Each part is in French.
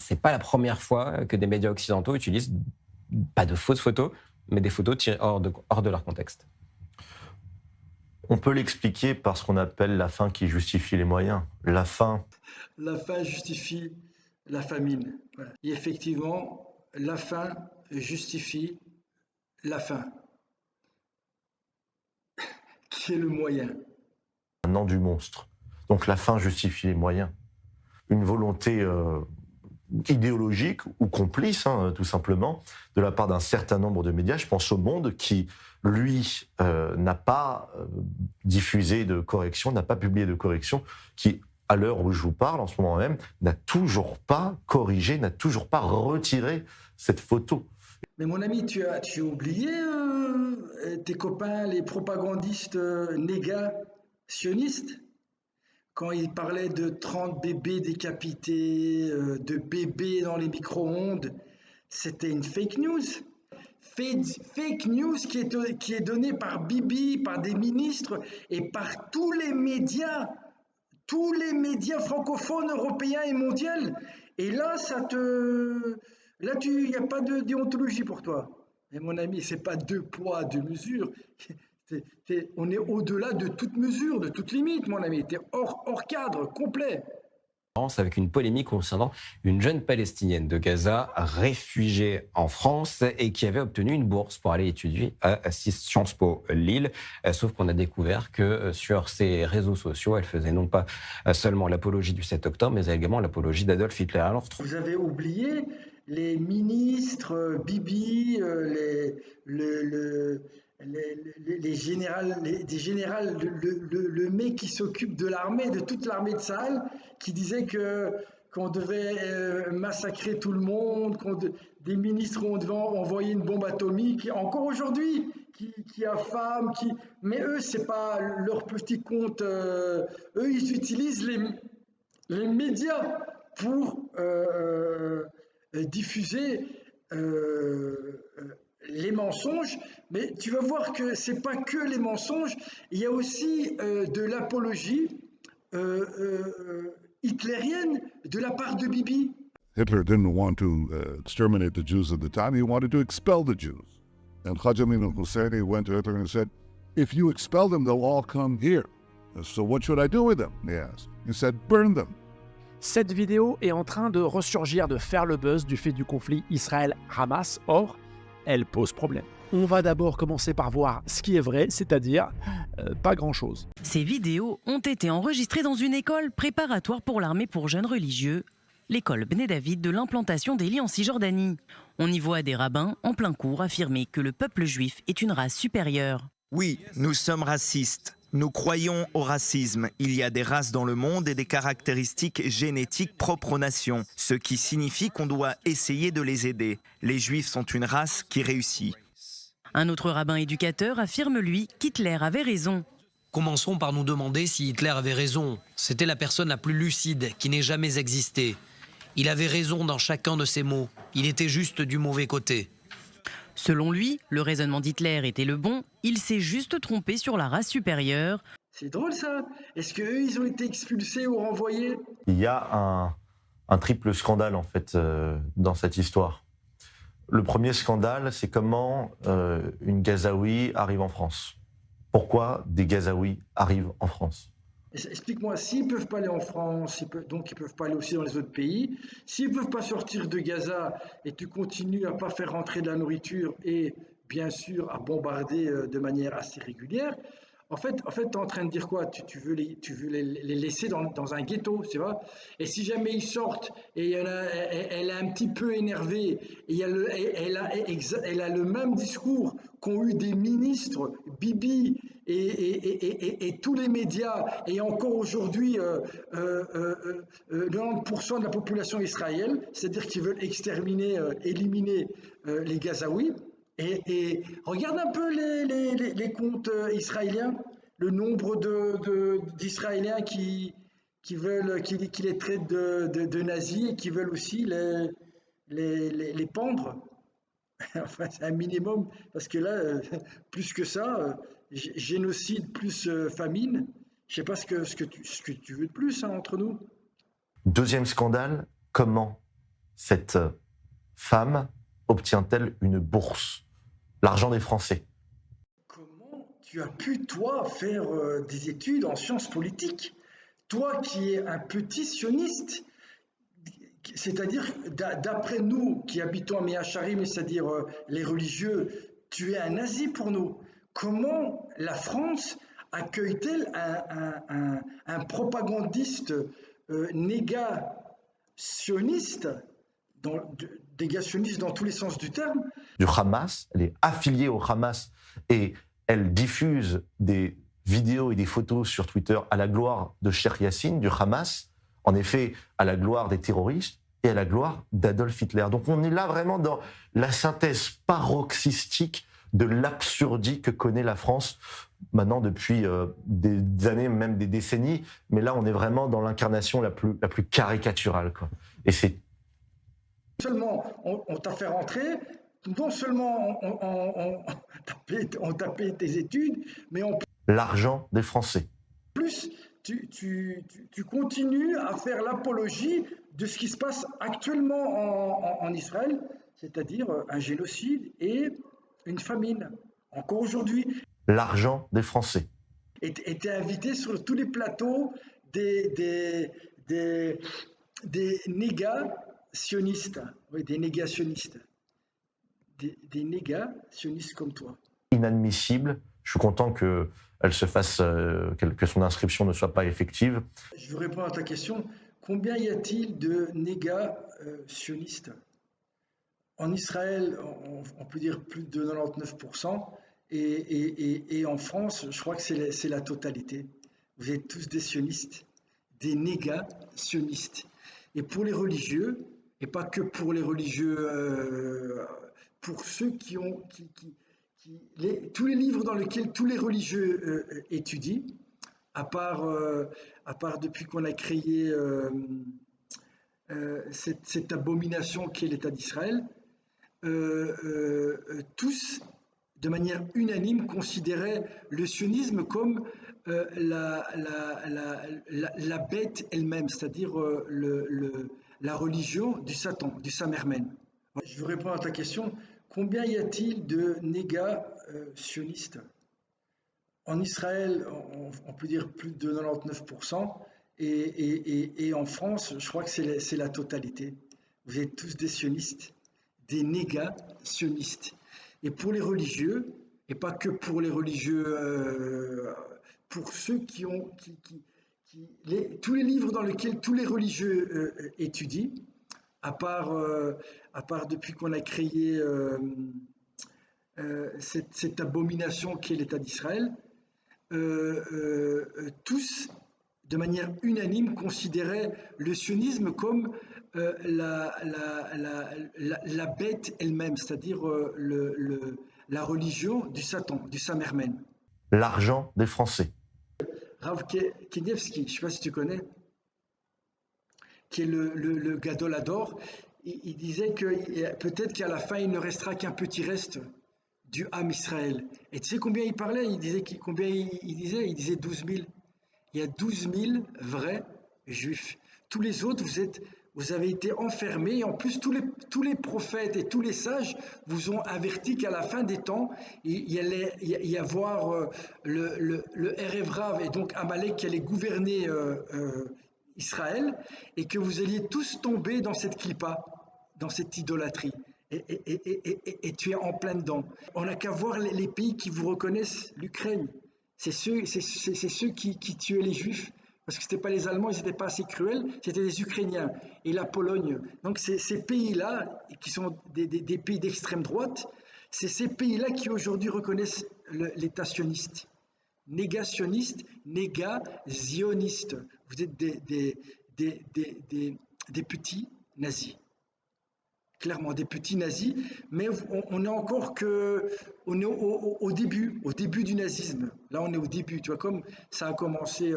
c'est pas la première fois que des médias occidentaux utilisent pas de fausses photos, mais des photos tirées hors de leur contexte. On peut l'expliquer par ce qu'on appelle la fin qui justifie les moyens. La fin. La faim justifie la famine. Voilà. Et effectivement, la faim justifie la faim, qui est le moyen. Un an du monstre. Donc la fin justifie les moyens. Une volonté idéologique ou complice, tout simplement, de la part d'un certain nombre de médias. Je pense au Monde qui, lui, n'a pas diffusé de correction, n'a pas publié de correction, qui, à l'heure où je vous parle, en ce moment même, n'a toujours pas corrigé, n'a toujours pas retiré cette photo. Mais mon ami, tu as oublié tes copains, les propagandistes négationnistes, quand ils parlaient de 30 bébés décapités, de bébés dans les micro-ondes, c'était une fake news. Fake news qui est donnée par Bibi, par des ministres et par tous les médias francophones, européens et mondiaux. Et là, là, il n'y a pas de déontologie pour toi. Mais mon ami, c'est pas deux poids, deux mesures. On est au-delà de toute mesure, de toute limite, mon ami. Tu es hors cadre, complet. Avec une polémique concernant une jeune Palestinienne de Gaza réfugiée en France et qui avait obtenu une bourse pour aller étudier à Sciences Po Lille. Sauf qu'on a découvert que sur ses réseaux sociaux, elle faisait non pas seulement l'apologie du 7 octobre, mais également l'apologie d'Adolf Hitler. Alors, vous avez oublié les ministres, Bibi, les générales, le mec qui s'occupe de l'armée, de toute l'armée de Sahel, qui disait qu'on devait massacrer tout le monde, des ministres on devait envoyer une bombe atomique, encore aujourd'hui, qui affament, mais eux, c'est pas leur petit compte, eux, ils utilisent les médias pour diffuser les mensonges, mais tu vas voir que c'est pas que les mensonges, il y a aussi de l'apologie hitlérienne de la part de Bibi. Hitler didn't want to exterminate the Jews at the time, he wanted to expel the Jews. And Khaja Amin al-Husseini went to Hitler and said, if you expel them, they'll all come here. So what should I do with them? He asked. He said, burn them. Cette vidéo est en train de ressurgir, de faire le buzz du fait du conflit Israël-Hamas. Or, elle pose problème. On va d'abord commencer par voir ce qui est vrai, c'est-à-dire pas grand-chose. Ces vidéos ont été enregistrées dans une école préparatoire pour l'armée pour jeunes religieux, l'école Bnei David de l'implantation d'Élie en Cisjordanie. On y voit des rabbins en plein cours affirmer que le peuple juif est une race supérieure. Oui, nous sommes racistes. Nous croyons au racisme. Il y a des races dans le monde et des caractéristiques génétiques propres aux nations, ce qui signifie qu'on doit essayer de les aider. Les Juifs sont une race qui réussit. Un autre rabbin éducateur affirme, lui, qu'Hitler avait raison. Commençons par nous demander si Hitler avait raison. C'était la personne la plus lucide qui n'ait jamais existé. Il avait raison dans chacun de ses mots. Il était juste du mauvais côté. Selon lui, le raisonnement d'Hitler était le bon, il s'est juste trompé sur la race supérieure. C'est drôle ça. Est-ce qu'eux, ils ont été expulsés ou renvoyés? Il y a un triple scandale en fait dans cette histoire. Le premier scandale, c'est comment une Gazaoui arrive en France. Pourquoi des Gazaouis arrivent en France? Explique-moi, s'ils ne peuvent pas aller en France, donc ils ne peuvent pas aller aussi dans les autres pays, s'ils ne peuvent pas sortir de Gaza et tu continues à ne pas faire rentrer de la nourriture et bien sûr à bombarder de manière assez régulière, en fait tu es en train de dire quoi? Tu veux les laisser dans un ghetto, tu vois? Et si jamais ils sortent et elle est un petit peu énervée et elle a le même discours qu'ont eu des ministres, Bibi et tous les médias, et encore aujourd'hui 90% de la population israélienne, c'est-à-dire qu'ils veulent éliminer les Gazaouis. Et regarde un peu les comptes israéliens, le nombre d'Israéliens qui les traitent de nazis et qui veulent aussi les pendre. Enfin, c'est un minimum, parce que là, plus que ça, génocide plus famine, je sais pas ce que tu veux de plus entre nous. Deuxième scandale, comment cette femme obtient-elle une bourse? L'argent des Français. Comment tu as pu, toi, faire des études en sciences politiques? Toi qui es un petit sioniste, c'est-à-dire, d'après nous qui habitons à Mea Sharim, c'est-à-dire les religieux, tu es un nazi pour nous. Comment la France accueille-t-elle un propagandiste négationniste, négationniste dans tous les sens du terme? Du Hamas, elle est affiliée au Hamas et elle diffuse des vidéos et des photos sur Twitter à la gloire de Cheikh Yassine, du Hamas, en effet à la gloire des terroristes et à la gloire d'Adolf Hitler. Donc on est là vraiment dans la synthèse paroxystique de l'absurdie que connaît la France maintenant depuis des années, même des décennies, mais là on est vraiment dans l'incarnation la plus caricaturale, quoi. Et c'est Seulement on t'a fait rentrer, non seulement on t'a payé tes études, mais en l'argent des Français. plus, tu continues à faire l'apologie de ce qui se passe actuellement en Israël, c'est-à-dire un génocide et une famine, encore aujourd'hui. L'argent des Français. Et tu es invité sur tous les plateaux des négationnistes, oui, des négationnistes, des négationnistes comme toi. Inadmissible. Je suis content qu'elle se fasse, que son inscription ne soit pas effective. Je veux répondre à ta question. Combien y a-t-il de négationnistes? En Israël, on peut dire plus de 99%, et en France, je crois que c'est la totalité. Vous êtes tous des sionistes, des négationnistes. Et pour les religieux, et pas que pour les religieux, pour ceux tous les livres dans lesquels tous les religieux étudient, à part depuis qu'on a créé cette abomination qu'est l'État d'Israël, tous, de manière unanime, considéraient le sionisme comme la bête elle-même, c'est-à-dire la religion du Satan, du Samermen. Je veux répondre à ta question. Combien y a-t-il de négationnistes? En Israël, on peut dire plus de 99%, et en France, je crois que c'est la totalité. Vous êtes tous des sionistes, des négationnistes. Et pour les religieux, et pas que pour les religieux, pour ceux tous les livres dans lesquels tous les religieux étudient, à part depuis qu'on a créé cette abomination qu'est l'État d'Israël, tous, de manière unanime, considéraient le sionisme comme la bête elle-même, c'est-à-dire la religion du Satan, du Samermen. L'argent des Français. Rav Kenievski, je ne sais pas si tu connais, qui est le Gadol Hador, il disait que peut-être qu'à la fin, il ne restera qu'un petit reste du Ham Israël. Et tu sais combien il parlait? Il disait 12 000. Il y a 12 000 vrais juifs. Tous les autres, vous avez été enfermés. Et en plus, tous les prophètes et tous les sages vous ont averti qu'à la fin des temps, il y allait y avoir le Erev Rav, et donc Amalek qui allait gouverner Israël, et que vous alliez tous tomber dans cette clipa, dans cette idolâtrie. Et tu es en plein dedans. On n'a qu'à voir les pays qui vous reconnaissent, l'Ukraine. C'est ceux qui tuaient les Juifs, parce que ce n'étaient pas les Allemands, ils n'étaient pas assez cruels, c'était les Ukrainiens et la Pologne. Donc ces pays-là, qui sont des pays d'extrême droite, c'est ces pays-là qui aujourd'hui reconnaissent l'État sioniste. Négationniste, négationiste. Vous êtes des petits nazis. Clairement, des petits nazis, mais on est encore au début du nazisme. Là, on est au début, tu vois, comme ça a commencé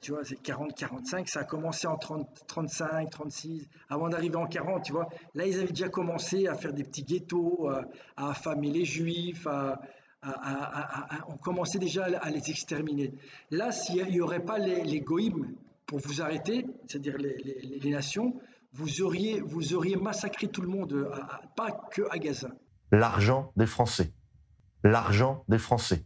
tu vois, c'est 40-45, ça a commencé en 35, 36, avant d'arriver en 40, tu vois. Là, ils avaient déjà commencé à faire des petits ghettos, à affamer les juifs, on commençait déjà à les exterminer. Là, s'il n'y aurait pas les goïms pour vous arrêter, c'est-à-dire les nations, vous auriez massacré tout le monde, pas que à Gaza. L'argent des Français. L'argent des Français.